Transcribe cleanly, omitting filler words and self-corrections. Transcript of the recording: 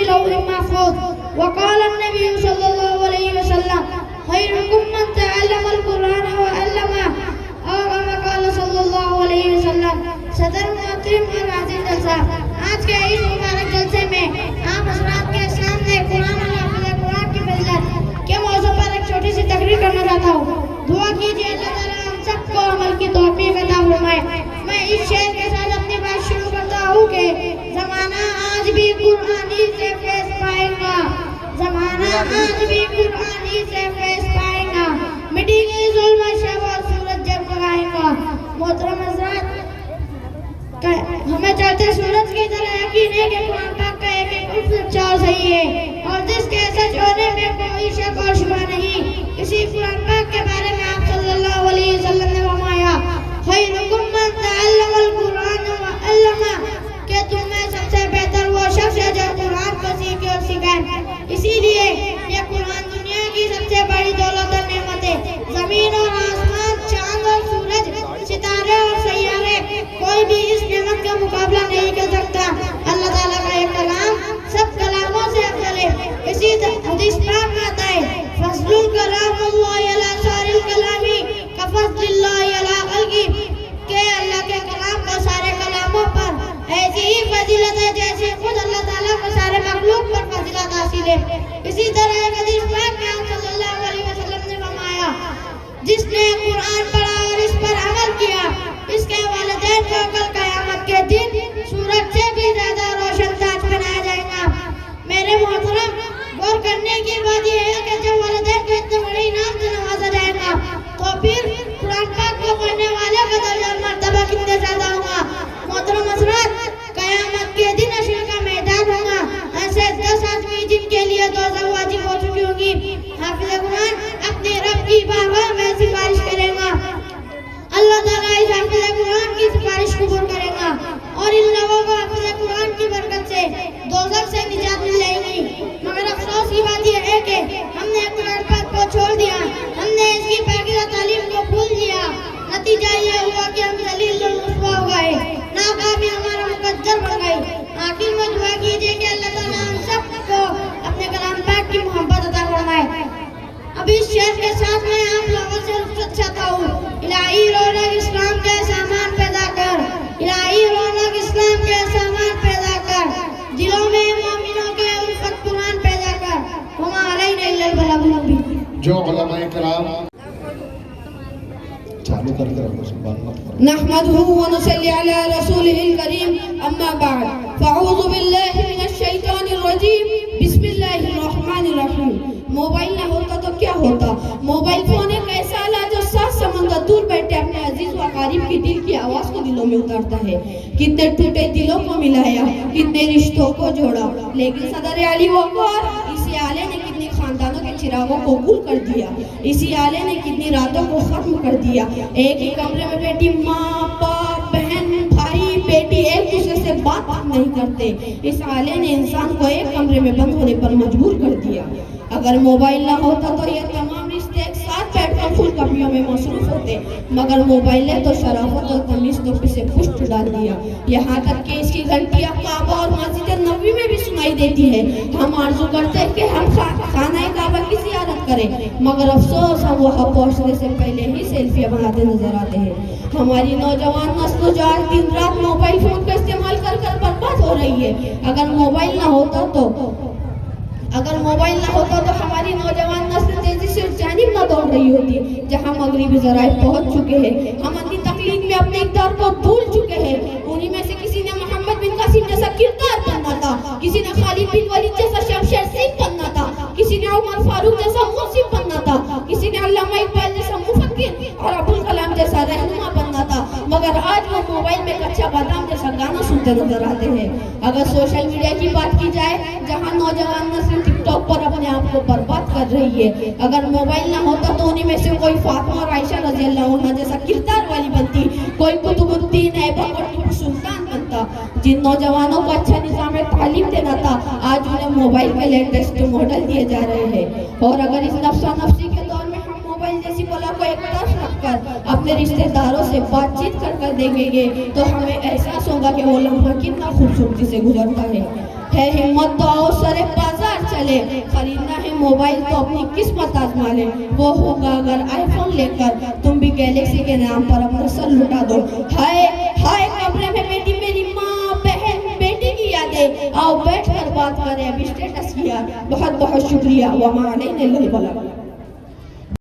لوح محفوظ. وقال النبي صلى الله عليه وسلم خيركم من تعلم القرآن وعلمه، اور كما قال صلی اللہ علیہ وسلم. صدر محترم اور عزیز جلسہ، آج کے اس مبارک جلسے میں عام حضرات کے سامنے قرآن اور حافظ قرآن کی فضیلت کے موضوع پر ایک چھوٹی سی تقریر کرنا چاہتا ہوں. دعا کیجیے اللہ تعالیٰ ہم سب کو عمل کی توفیق عطا فرمائے. میں اس شعر کے ساتھ اپنی بات شروع کرتا ہوں کہ زمانہ آج بھی قرآنی سے فیض پائے گا، زمانہ آج بھی قرآنی سے فیض پائے گا، مٹی گئی ظلم شب اور سورج جب آئے گا. محترم حضرات، ہمیں چڑھتے سورج کی طرح یقین ہے کہ قرآن پاک کا ایک ایک لفظ سچا اور صحیح ہے، اور جس کے سچ ہونے میں کوئی شک اور شبہ نہیں. اسی قرآن پاک کے بارے میں آپ صلی اللہ علیہ وسلم نے فرمایا خیرکم من تعلم القرآن وعلمہ، کہ تم میں سب سے بہتر وہ شخص ہے جو قرآن کو سیکھے اور سکھائے. اسی لیے یہ قرآن دنیا کی سب سے بڑی دولت اور نعمت ہے. زمین اور آسمان، چاند اور سورج، ستارے اور سیارے، کوئی بھی اس نعمت کا مقابلہ نہیں کر سکتا. اللہ تعالیٰ کا یہ کلام سب کلاموں سے افضل ہے. اسی حدیث پاک میں آتا ہے فضل الکلام اللہ علی سائر الکلام کفضل اللہ علی خلقہ، کہ اللہ کے کلام کو سارے کلاموں پر ایسی ہی فضیلت ہے جیسے خود اللہ تعالیٰ کو سارے مخلوق پر فضیلت حاصل ہے. اسی طرح ایک حدیث پاک میں آپ صلی اللہ علیہ وسلم نے فرمایا جس نے قرآن پڑھا اور اس پر عمل کیا، اس کے والدین کو کل قیامت کے دن سورج سے بھی زیادہ روشن تاج بنایا جائے گا. میرے محترم، غور کرنے کی بات یہ ہے کہ جب والدین کو اتنے بڑے انعام سے نوازا جائے گا تو پھر قرآن پاک کو پڑھنے والے کا درجہ مرتبہ کتنے زیادہ ہوگا. محترم حضرات، قیامت کے دن حشر کا میدان ہوگا. ایسے 10 آدمی جن کے لیے دوزخ واجب ہو چکی ہوگی. حافظ قرآن اپنے رب کی بارگاہ میں سفارش کرے گا. اللہ تعالیٰ اس حافظ قرآن کی سفارش قبول کرے گا اور ان لوگوں کو حافظ قرآن کی برکت سے دوزخ سے نجات مل جائے گی. مگر افسوس کی بات یہ ہے کہ ہم نے قرآن پاک کو چھوڑ دیا، ہم نے اس کی پاکیزہ تعلیم کو بھول دیا. نتیجہ یہ ہوا کہ ہم ذلیل رسوا ہو گئے، ناکامی ہمارا مقدر بن گئی. آخر میں دعا کیجیے کہ اللہ تعالیٰ ہم سب کو اپنے کلام پاک کی محبت عطا فرمائے. اب اس شعر کے ساتھ میں آپ لوگوں سے رخصت چاہتا ہوں. الہی رونق اسلام کے سامان پیدا کر، الہی رونق اسلام کے سامان پیدا کر، دلوں میں مومنوں کے الفت قرآن پیدا کر. وما علینا الا البلاغ المبین. جو علماء کرام نحمده ونصلي على رسوله الكريم اما بعد فاعوذ بالله من الشیطان الرجیم بسم اللہ الرحمن الرحیم. موبائل نہ ہوتا تو کیا ہوتا؟ موبائل فون ایک ایسا آلہ جو 7 سمندر دور بیٹھے اپنے عزیز و اقارب کی دل کی آواز کو دلوں میں اتارتا ہے. کتنے ٹوٹے دلوں کو ملایا، کتنے رشتوں کو جوڑا، لیکن صدر علی وقار اسی آلے نے کتنی خاندانوں کے چراغوں کو گل کر دیا، اسی آلے نے کتنی راتوں کو ختم کر دیا. ایک ہی کمرے میں بیٹھی ماں، باپ، بہن، بھائی، بیٹی ایک دوسرے سے بات نہیں کرتے. اس آلے نے انسان کو ایک کمرے میں بند ہونے پر مجبور کر دیا. اگر موبائل نہ ہوتا تو یہ تمام رشتے ایک ساتھ بیٹھ کر پھول کپیوں میں مصروف ہوتے، مگر موبائل نے تو شرافت اور تمیز کو پسے پشت ڈال دیا. یہاں تک کہ اس کی گھنٹیاں کعبہ اور مسجد نبوی میں بھی سنائی دیتی ہے. ہم آرزو کرتے ہیں کہ ہم خانہ کعبہ کی زیارت کریں، مگر افسوس ہم وہاں پہنچنے سے پہلے ہی سیلفیاں بناتے نظر آتے ہیں. ہماری نوجوان نسل جو آج دن رات موبائل فون کا استعمال کر کر برباد ہو رہی ہے. اگر موبائل نہ ہوتا تو ہماری نوجوان نسل تیزی سے اس جانب نہ دوڑ رہی ہوتی جہاں مغربی ذرائع پہنچ چکے ہیں. ہم اپنی تقلید میں اپنے اقدار کو بھول چکے ہیں. انہی میں سے کسی نے محمد بن قاسم جیسا کردار بننا تھا، کسی نے خالد بن ولید جیسا شمشیر سنگھ بننا تھا، کسی نے عمر فاروق جیسا منصف بننا تھا، کسی نے علامہ اقبال جیسا مفکر اور ابوالکلام جیسا رہنما بننا تھا، مگر آج وہ موبائل میں کچا بادام جیسا گانا سنتے نظر آتے ہیں. اگر سوشل میڈیا کی بات کی جائے جہاں نوجوان نسل ٹک ٹاک پر اپنے آپ کو برباد کر رہی ہے، اگر موبائل نہ ہوتا تو انہی میں سے کوئی فاطمہ اور عائشہ رضی اللہ عنہ جیسا کردار والی بنتی، کوئی قطب الدین ایبک اور ٹیپو سلطان بنتا. جن نوجوانوں کو اچھا نظام تعلیم دینا تھا آج انہیں موبائل کے لیٹسٹ ماڈل دیے جا رہے ہیں. اور اگر اس نفسا نفسی کے دور میں ہم موبائل جیسی بلا کو ایک طرف رکھ کر اپنے رشتہ داروں سے بات چیت کر دیکھیں گے تو ہمیں احساس ہوگا کہ وہ لمحہ کتنا خوبصورتی سے گزرتا ہے. ہے ہمت تو آؤ سر بازار چلے، خریدنا ہے موبائل تو اپنی قسمت آزما لے، وہ ہوگا اگر آئی فون لے کر تم بھی گیلیکسی کے نام پر اپنا سر لٹا دو۔ ہائے ہائے قبر میں بیٹی میری ماں بہن بیٹی کی یادیں، آؤ بیٹھ کر بات کریں اب اسٹیٹس کیا۔ بہت بہت شکریہ، وما علینا الا البلاغ۔